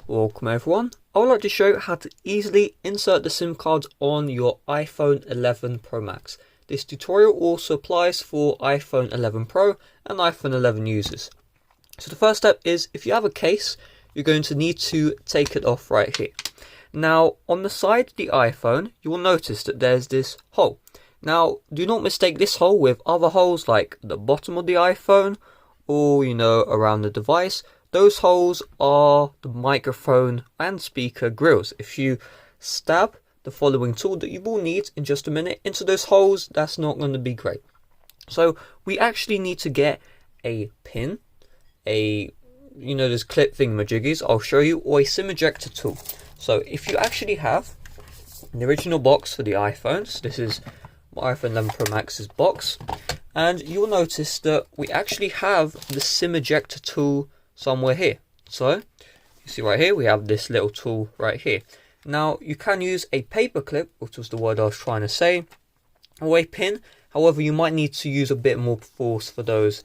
Welcome everyone. I would like to show you how to easily insert the SIM cards on your iPhone 11 Pro Max. This tutorial also applies for iPhone 11 Pro and iPhone 11 users. So the first step is, if you have a case, you're going to need to take it off right here. Now on the side of the iPhone, you will notice that there's this hole. Now do not mistake this hole with other holes like the bottom of the iPhone or around the device. Those holes are the microphone and speaker grills. If you stab the following tool that you will need in just a minute into those holes, that's not going to be great. So we actually need to get a pin, those clip thingamajiggies I'll show you, or a SIM ejector tool. So if you actually have the original box for the iPhones, this is my iPhone 11 Pro Max's box, and you will notice that we actually have the SIM ejector tool somewhere here. So you see right here we have this little tool right here. Now you can use a paper clip, which was the word I was trying to say, or a pin. However, you might need to use a bit more force for those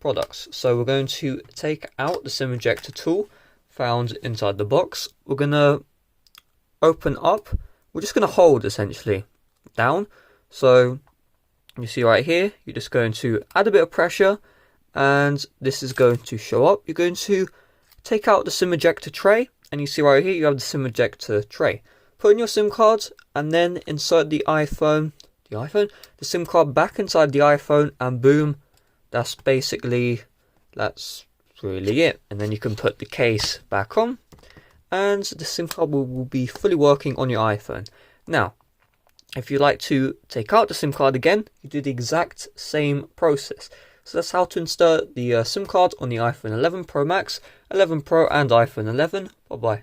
products. So we're going to take out the SIM ejector tool found inside the box. We're going to open up. We're just going to hold essentially down. So you see right here, you're just going to add a bit of pressure and this is going to show up. You're going to take out the SIM ejector tray, and you see right here you have the SIM ejector tray. Put in your SIM cards and then insert the SIM card back inside the iPhone, and boom, that's really it. And then you can put the case back on and the SIM card will be fully working on your iPhone. Now, if you like to take out the SIM card again, you do the exact same process. So that's how to insert the SIM card on the iPhone 11 Pro Max, 11 Pro and iPhone 11. Bye bye.